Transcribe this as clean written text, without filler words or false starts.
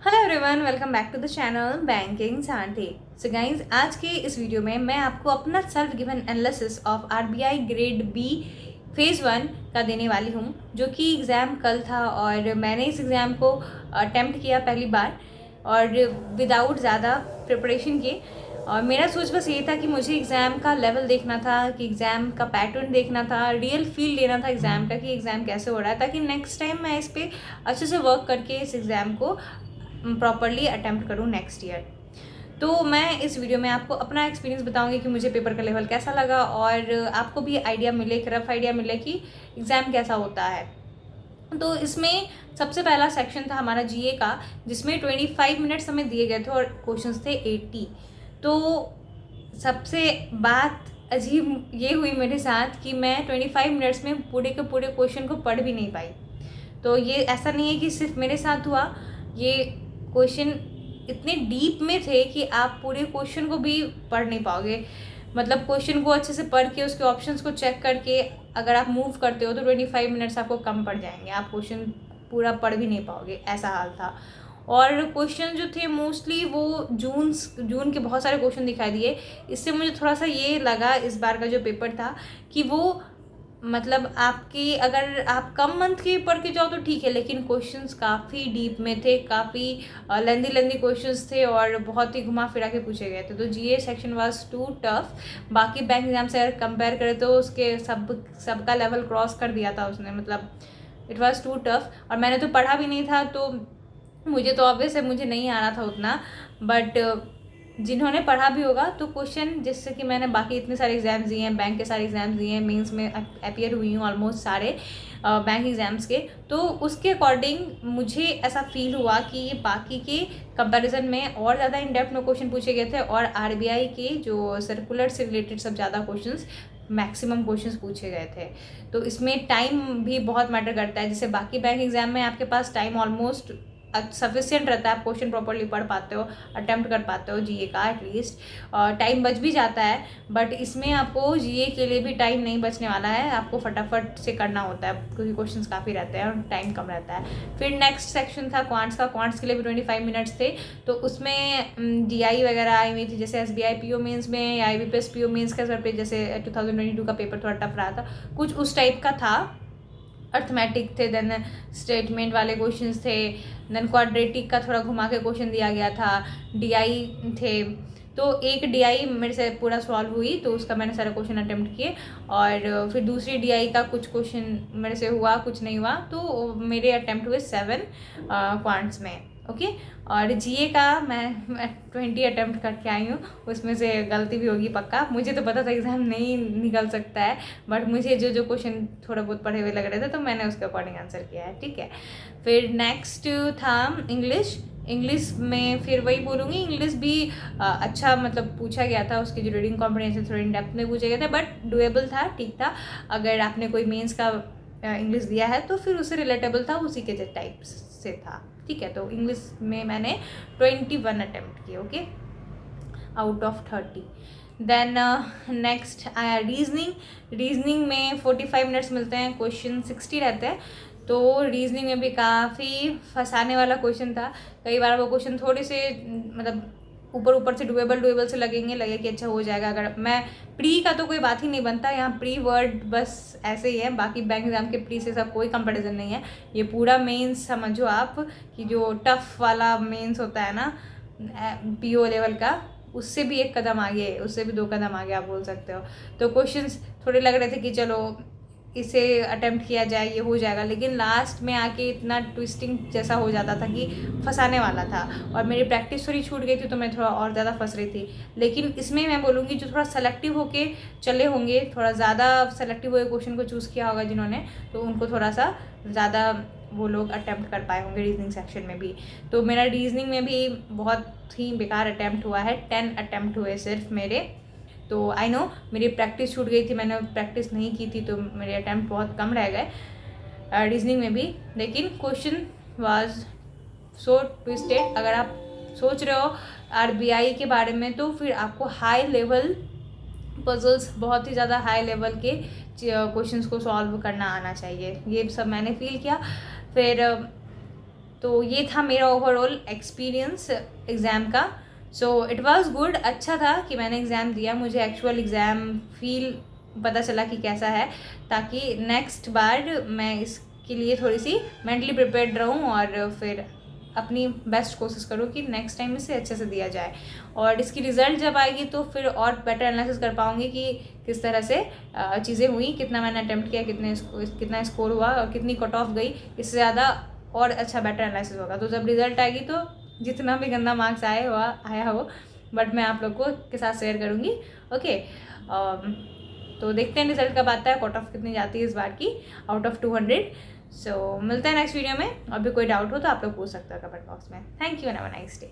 Hello everyone, welcome back to the channel banking Saathi. So guys, आज के इस video में मैं आपको अपना self given analysis of RBI grade B phase 1 का देने वाली हूँ, जो कि एग्ज़ाम कल था और मैंने इस एग्ज़ाम को अटेम्प्ट किया पहली बार और विदाउट ज़्यादा प्रिपरेशन किए। और मेरा सोच बस ये था कि मुझे एग्ज़ाम का लेवल देखना था, कि एग्ज़ाम का पैटर्न देखना था, रियल फील लेना था एग्ज़ाम का कि एग्ज़ाम कैसे हो रहा है, ताकि नेक्स्ट टाइम मैं इस पर अच्छे से वर्क करके इस एग्ज़ाम को प्रॉपरली अटेम्प्ट करूँ नेक्स्ट ईयर। तो मैं इस वीडियो में आपको अपना एक्सपीरियंस बताऊंगी कि मुझे पेपर का लेवल कैसा लगा और आपको भी आइडिया मिले, एक रफ आइडिया मिले कि एग्ज़ाम कैसा होता है। तो इसमें सबसे पहला सेक्शन था हमारा जीए का, जिसमें 25 मिनट्स हमें दिए गए थे और क्वेश्चंस थे 80। तो सबसे बात अजीब ये हुई मेरे साथ कि मैं 25 मिनट्स में पूरे के पूरे क्वेश्चन को पढ़ भी नहीं पाई। तो ये ऐसा नहीं है कि सिर्फ मेरे साथ हुआ, ये क्वेश्चन इतने डीप में थे कि आप पूरे क्वेश्चन को भी पढ़ नहीं पाओगे। मतलब क्वेश्चन को अच्छे से पढ़ के उसके ऑप्शंस को चेक करके अगर आप मूव करते हो तो 25 मिनट्स आपको कम पड़ जाएंगे, आप क्वेश्चन पूरा पढ़ भी नहीं पाओगे, ऐसा हाल था। और क्वेश्चन जो थे मोस्टली वो जून के बहुत सारे क्वेश्चन दिखाई दिए। इससे मुझे थोड़ा सा ये लगा इस बार का जो पेपर था कि वो मतलब आपकी अगर आप कम मंथ के पढ़ के जाओ तो ठीक है, लेकिन क्वेश्चंस काफ़ी डीप में थे, काफ़ी लेंदी क्वेश्चंस थे और बहुत ही घुमा फिरा के पूछे गए थे। तो जीए सेक्शन वाज टू टफ। बाकी बैंक एग्जाम से अगर कंपेयर करें तो उसके सबका लेवल क्रॉस कर दिया था उसने, मतलब इट वाज टू टफ। और मैंने तो पढ़ा भी नहीं था, तो मुझे तो ऑब्वियस है मुझे नहीं आ रहा था उतना। बट जिन्होंने पढ़ा भी होगा तो क्वेश्चन, जिससे कि मैंने बाकी इतने सारे एग्जाम्स दिए हैं, बैंक के सारे एग्जाम्स दिए हैं, मेंस में अपियर हुई हूँ ऑलमोस्ट सारे बैंक एग्जाम्स के, तो उसके अकॉर्डिंग मुझे ऐसा फील हुआ कि ये बाकी के कंपैरिजन में और ज़्यादा इन डेप्थ में क्वेश्चन पूछे गए थे और आरबीआई के जो सर्कुलर से रिलेटेड सब ज़्यादा क्वेश्चंस, मैक्सिमम क्वेश्चंस पूछे गए थे। तो इसमें टाइम भी बहुत मैटर करता है। जैसे बाकी बैंक एग्जाम में आपके पास टाइम ऑलमोस्ट सफिशियंट रहता है, आप क्वेश्चन प्रॉपरली पढ़ पाते हो, अटेम्प्ट कर पाते हो जीए का एटलीस्ट, टाइम बच भी जाता है। बट इसमें आपको जीए के लिए भी टाइम नहीं बचने वाला है, आपको फटाफट से करना होता है क्योंकि क्वेश्चंस काफ़ी रहते हैं और टाइम कम रहता है। फिर नेक्स्ट सेक्शन था क्वांट्स का। क्वांट्स के लिए भी 25 मिनट्स थे। तो उसमें डीआई वगैरह आई हुई थी, जैसे एसबीआई पीओ मेंस में या आईबीपीएस पीओ मेंस के सर पे, जैसे 2022 का पेपर थोड़ा टफ रहा था, कुछ उस टाइप का था। अर्थमेटिक थे, देन स्टेटमेंट वाले क्वेश्चंस थे, देन क्वाड्रेटिक का थोड़ा घुमा के क्वेश्चन दिया गया था, डीआई थे। तो एक डीआई मेरे से पूरा सॉल्व हुई, तो उसका मैंने सारे क्वेश्चन अटेम्प्ट किए। और फिर दूसरी डीआई का कुछ क्वेश्चन मेरे से हुआ, कुछ नहीं हुआ, तो मेरे अटेम्प्ट हुए 7 क्वांट्स में। ओके। और जीए का मैं 20 अटेम्प्ट करके आई हूँ, उसमें से गलती भी होगी पक्का, मुझे तो पता था एग्ज़ाम नहीं निकल सकता है, बट मुझे जो जो क्वेश्चन थोड़ा बहुत पढ़े हुए लग रहे थे तो मैंने उसके अकॉर्डिंग आंसर किया है, ठीक है। फिर नेक्स्ट था इंग्लिश। इंग्लिश में फिर वही बोलूँगी, इंग्लिश भी अच्छा मतलब पूछा गया था, उसकी जो रीडिंग कॉम्प्रिहेंशन थोड़ी इन डेप्थ में पूछे गए थे, बट डुएबल था, ठीक था। अगर आपने कोई मेंस का इंग्लिश दिया है तो फिर उससे रिलेटेबल था, उसी के टाइप से था, ठीक है। तो इंग्लिश में मैंने 21 अटेम्प्ट किए, okay, out of 30। Then next आया रीजनिंग। रीजनिंग में 45 मिनट्स मिलते हैं, क्वेश्चन 60 रहते हैं। तो रीजनिंग में भी काफ़ी फंसाने वाला क्वेश्चन था। कई बार वो क्वेश्चन थोड़े से मतलब ऊपर से डुएबल से लगे कि अच्छा हो जाएगा। अगर मैं प्री का तो कोई बात ही नहीं बनता, यहाँ प्री वर्ड बस ऐसे ही है, बाकी बैंक एग्जाम के प्री से सब कोई कंपैरिजन नहीं है। ये पूरा मेंस समझो आप, कि जो टफ वाला मेंस होता है ना पीओ लेवल का, उससे भी एक कदम आगे, उससे भी 2 कदम आगे आप बोल सकते हो। तो क्वेश्चंस थोड़े लग रहे थे कि चलो इसे अटेम्प्ट किया जाए, ये हो जाएगा, लेकिन लास्ट में आके इतना ट्विस्टिंग जैसा हो जाता था कि फंसाने वाला था। और मेरी प्रैक्टिस थोड़ी छूट गई थी, तो मैं थोड़ा और ज़्यादा फंस रही थी। लेकिन इसमें मैं बोलूँगी जो थोड़ा सेलेक्टिव होके चले होंगे, थोड़ा ज़्यादा सेलेक्टिव होकर क्वेश्चन को चूज़ किया होगा जिन्होंने, तो उनको थोड़ा सा ज़्यादा वो लोग अटेम्प्ट कर पाए होंगे रीजनिंग सेक्शन में भी। तो मेरा रीजनिंग में भी बहुत ही बेकार अटेम्प्ट हुआ है, 10 अटेम्प्ट हुए सिर्फ मेरे। तो आई नो मेरी प्रैक्टिस छूट गई थी, मैंने प्रैक्टिस नहीं की थी, तो मेरे अटैम्प्ट बहुत कम रह गए रीजनिंग में भी। लेकिन क्वेश्चन वाज सो ट्विस्टेड। अगर आप सोच रहे हो आरबीआई के बारे में, तो फिर आपको हाई लेवल पजल्स, बहुत ही ज़्यादा हाई लेवल के क्वेश्चंस को सॉल्व करना आना चाहिए, ये सब मैंने फील किया। फिर तो ये था मेरा ओवरऑल एक्सपीरियंस एग्ज़ाम का। सो इट वाज गुड, अच्छा था कि मैंने एग्ज़ाम दिया, मुझे एक्चुअल एग्ज़ाम फील पता चला कि कैसा है, ताकि नेक्स्ट बार मैं इसके लिए थोड़ी सी मेंटली प्रिपेयर्ड रहूँ और फिर अपनी बेस्ट कोशिश करूँ कि नेक्स्ट टाइम इसे अच्छे से दिया जाए। और इसकी रिज़ल्ट जब आएगी तो फिर और बेटर एनालिसिस कर पाऊँगी कि किस तरह से चीज़ें हुई, कितना मैंने अटैम्प्ट किया, कितना स्कोर हुआ और कितनी कट ऑफ गई, इससे ज़्यादा और अच्छा बेटर एनालिसिस होगा। तो जब रिज़ल्ट आएगी तो जितना भी गंदा मार्क्स आया हो बट मैं आप लोग को के साथ शेयर करूँगी। ओके, तो देखते हैं रिजल्ट कब आता है, कट ऑफ कितनी जाती है इस बार की आउट ऑफ 200। सो मिलते हैं नेक्स्ट वीडियो में। और भी कोई डाउट हो तो आप लोग पूछ सकते हो कमेंट बॉक्स में। Thank you and have a nice day.